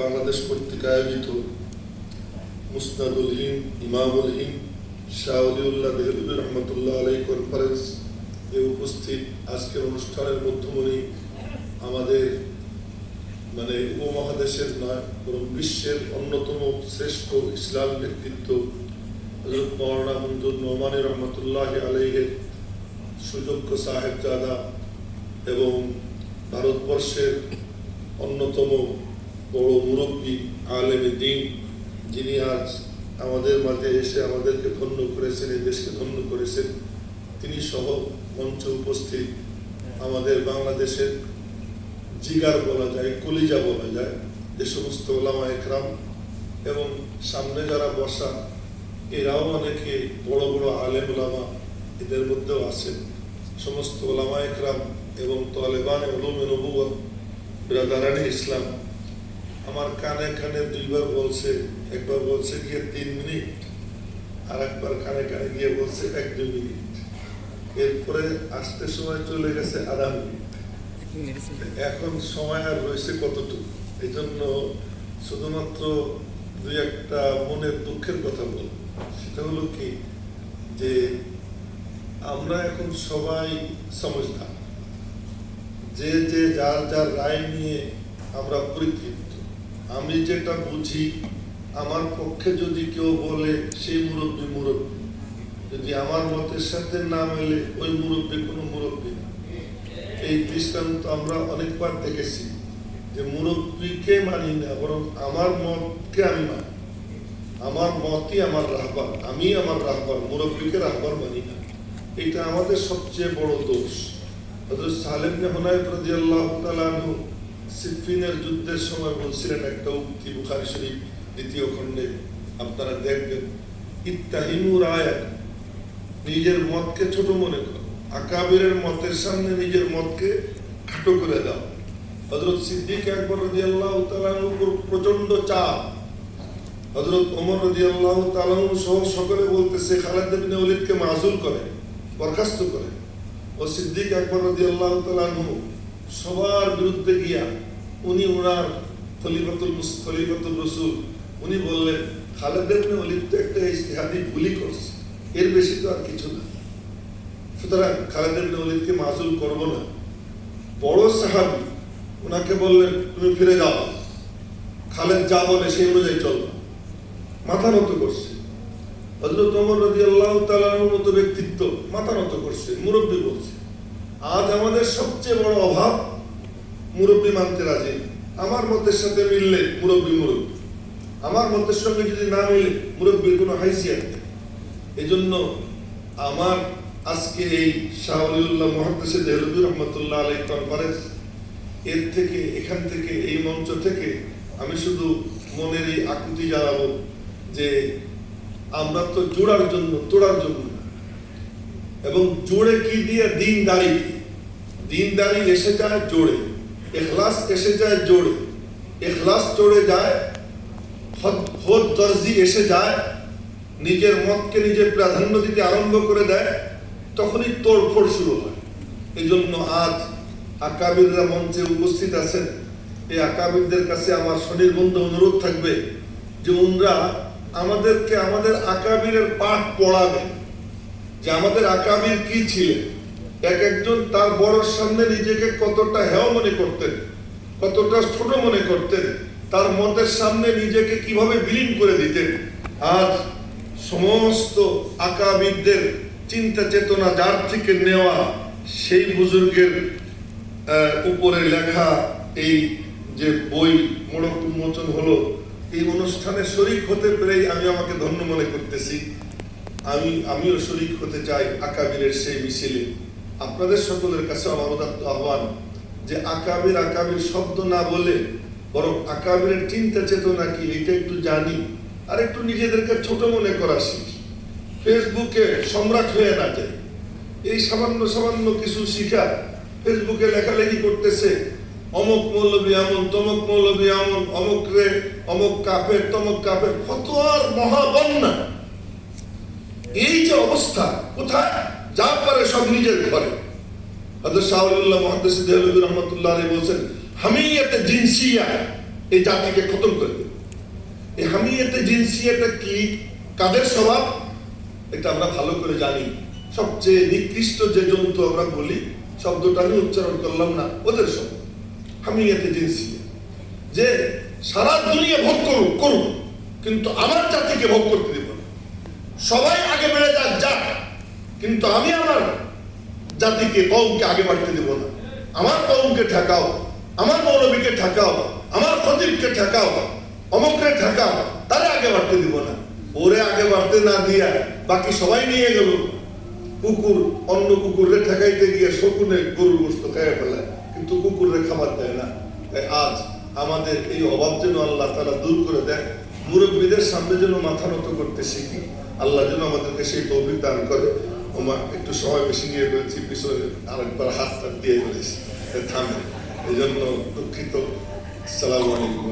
বাংলাদেশ কর্তৃক আয়োজিত মুসনাদুল হিন্দ ইমামুল হিন্দ শাহ ওলিউল্লাহ দেহলভী রহমতুল্লাহ আলাইহি কনফারেন্স এ উপস্থিত আজকের অনুষ্ঠানের মধ্যমণি আমাদের উপমহাদেশের নয় বরং বিশ্বের অন্যতম শ্রেষ্ঠ ইসলাম ব্যক্তিত্ব হযরত মাওলানা মঞ্জুর নোমানী রহমতুল্লাহ আলাইহির সুযোগ্য সাহেবজাদা এবং ভারতবর্ষের অন্যতম বড় মুরব্বী আলেমে দ্বীন, যিনি আজ আমাদের মাঝে এসে আমাদেরকে ধন্য করেছেন, এই দেশকে ধন্য করেছেন, তিনি সহ মঞ্চে উপস্থিত আমাদের বাংলাদেশের জিগার বলা যায়, কলিজা বলা যায়, যে সমস্ত ওলামা একরাম এবং সামনে যারা বসা এরাও অনেকে বড় বড় আলেম ওলামা এদের মধ্যেও আছেন। সমস্ত ওলামা একরাম এবং তালেবান উলুমে নবুওয়াত ব্রাদারানি ইসলাম আমার কানে কানে দুইবার বলছে, একবার বলছে গিয়ে 3 মিনিট আর একবার কানে কানে গিয়ে বলছে 1-2 মিনিট, এরপরে আসতে সময় চলে গেছে আধা মিনিট। এখন সময় আর রয়েছে কতটুকু? এই জন্য শুধুমাত্র 2-1টা মনের দুঃখের কথা বলব। সেটা হলো কি, যে আমরা এখন সবাই সমঝদার, যে যে যার যার রায় নিয়ে আমরা পরিতৃপ্ত। আমি যেটা বুঝি, আমার পক্ষে যদি কেউ বলে সেই মুরব্বী মুরব্বী, যদি আমার মতের সাথে না মেলে ওই মুরব্বী কোনো মুরব্বী না। এই দৃষ্টান্ত আমরা অনেকবার দেখেছি যে মুরব্বীকে মানি না, বরং আমার মতকে আমি মানি। আমার মতই আমার রাহবার, আমি আমার রাহবার, মুরব্বীকে রাহবার মানি না। এটা আমাদের সবচেয়ে বড় দোষ। হযরত সালেহ ইবনে হুনায়ফ রাদিয়াল্লাহু তাআলা আনহু সিফফিনের যুদ্ধের সময় বলছিলেন একটা উক্তি, বুখারী শরীফ 2য় খণ্ডে আপনারা দেখবেন, ইত্তাহিমু রায়াক, নিজের মতকে ছোট মনে করো, আকাবিরের মতের সামনে নিজের মতকে খাটো করে দাও। হযরত সিদ্দিক আকবর রাদিয়াল্লাহু তাআলা আনহুর উপর প্রচন্ড চাপ, হযরত ওমর রাদিয়াল্লাহু তাআলা আনহু সহ সকলে বলতেছে খালিদ ইবনে ওলীদকে মাযুল করে, বরখাস্ত করে। ও সিদ্দিক আকবর রাদিয়াল্লাহু তাআলা আনহু সবার বিরুদ্ধে গিয়া উনি ওনার খলিফাতুল রাসূল, উনি বললেন খালিদ ইবনে ওলীদ তো একটা ইজতিহাদি ভুলই করছে, এর বেশি তো আর কিছু না, সুতরাং খালিদ ইবনে ওলীদকে মাযুল করব না। বড় সাহাবী ওনাকে বললেন তুমি ফিরে যাও, খালিদ যা বলে সেই অনুযায়ী চলবা, মাথা নত করছে। হযরত ওমর রাদিয়াল্লাহু তাআলা আনহুর মতো ব্যক্তিত্ব মাথা নত করছে, মুরব্বী বলছে। আজ আমাদের সবচেয়ে বড় অভাব, মুরব্বী মানতে রাজি না। আমার মতের সাথে মিললে মুরব্বী মুরব্বী, আমার মতের সঙ্গে যদি না মিলে মুরব্বীর কোনো হাইসিয়ত নেই। এই জন্য আমার আজকে এই শাহ ওলিউল্লাহ মুহাদ্দিস দেহলভী রহমতুল্লাহ আলাইহি কনফারেন্স, এর থেকে, এখান থেকে, এই মঞ্চ থেকে আমি শুধু মনের এই আকুতি জানাবো যে আমরা তো জোড়ার জন্য, তোড়ার জন্য, এবং জোড়ে কি দিয়ে দিনদারি, দিনদারি এসে যায় জোড়ে, ইখলাস এসে যায় জোড়ে, ইখলাস জোড়ে যায়, হদ দর্জি এসে যায়, নিজের মতকে নিজে প্রাধান্য দিতে আরম্ভ করে দেয়, তখনই তোড়ফোড় শুরু হয়। এই জন্য আজ আকাবিররা মঞ্চে উপস্থিত আছেন। এই আকাবিরদের কাছে আমার সনির্বন্ধ অনুরোধ থাকবে যে উনরা আমাদেরকে আমাদের আকাবিরের পাঠ পড়াবেন, যে আমাদের আকাবির কি ছিলেন, এক একজন তার বড়র সামনে নিজেকে কতটা হেয় মনে করতেন, কতটা ছোট মনে করতেন, তার মতের সামনে নিজেকে কিভাবে বিলীন করে দিতেন। আজ সমস্ত আকাবিরদের চিন্তা চেতনা যার থেকে নেওয়া, সেই বুজুর্গের উপরে লেখা এই যে বই মোড়ক উন্মোচন হলো, এই অনুষ্ঠানে শরীক হতে পেরেই আমি আমাকে ধন্য মনে করতেছি। আমিও শরীক হতে চাই আকাবিরের সেই মিছিলে। আপনাদের সকলের কাছে আমার উদাত্ত আহ্বান যে আকাবির আকাবির শব্দ না বলে বরং আকাবিরের চিন্তা চেতনা কি এটা একটু জানি, আর একটু নিজেদেরকে ছোট মনে করা শিখি। ফেসবুকে সম্রাট হয়ে না যায়, এই সামান্য সামান্য কিছু শিখা ফেসবুকে লেখালেখি করতেছে, অমুক মৌলবী এমন, তমুক মৌলবী এমন, অমুক রে অমুক কাফের, তমুক কাফের, ফতোয়ার মহাবন্যা। এই যে অবস্থা, কোথায় যা পারে সব নিজের ঘরে। হযরত শাহ ওলিউল্লাহ মুহাদ্দিস দেহলভী রহমতুল্লাহ আলাইহি বলেছেন, হামিয়াতে জিনসিয়া, এই জাতিকে খতম করে দেবে। এই হামিয়াতে জিনসিয়াটা কি, কাদের স্বভাব, এটা আমরা ভালো করে জানি। সবচেয়ে নিকৃষ্ট যে জন্তু আমরা বলি, শব্দটা আমি উচ্চারণ করলাম না, ওদের স্বভাব হামিয়াতে জিনসিয়া, যে সারা দুনিয়া ভোগ করুক কিন্তু আমার জাতিকে ভোগ করতে দেব না। সবাই আগে বেড়ে যাক, কিন্তু আমি আমার জাতিকে, কওমকে আগে বাড়তে দেব না। আমার কওমকে ঠেকাও, আমার মৌলবীকে ঠেকাও, আমার খতিবকে ঠেকাও, অমুকরে ঠেকাও, তারে আগে বাড়তে দিব না। ওরে আগে বাড়তে না দিয়া বাকি সবাই নিয়ে গেল। কুকুর অন্য কুকুরে ঠেকাইতে গিয়ে শকুনে গরুর গোশত খেয়ে ফেলায়, কিন্তু কুকুরে খাবার দেয় না। তাই আজ আমাদের এই অভাব যেন আল্লাহ তাআলা দূর করে দেয়। মুরব্বীদের সামনে যেন মাথা নত করতে শিখি, আল্লাহ যেন আমাদেরকে সেই তৌফিক দান করে। আমার একটু সময় বেশি নিয়ে ফেলেছি, পিছনে আরেকবার হাত দিয়ে ফেলেছি, থামে, এই জন্য দুঃখিত। আসসালামু আলাইকুম।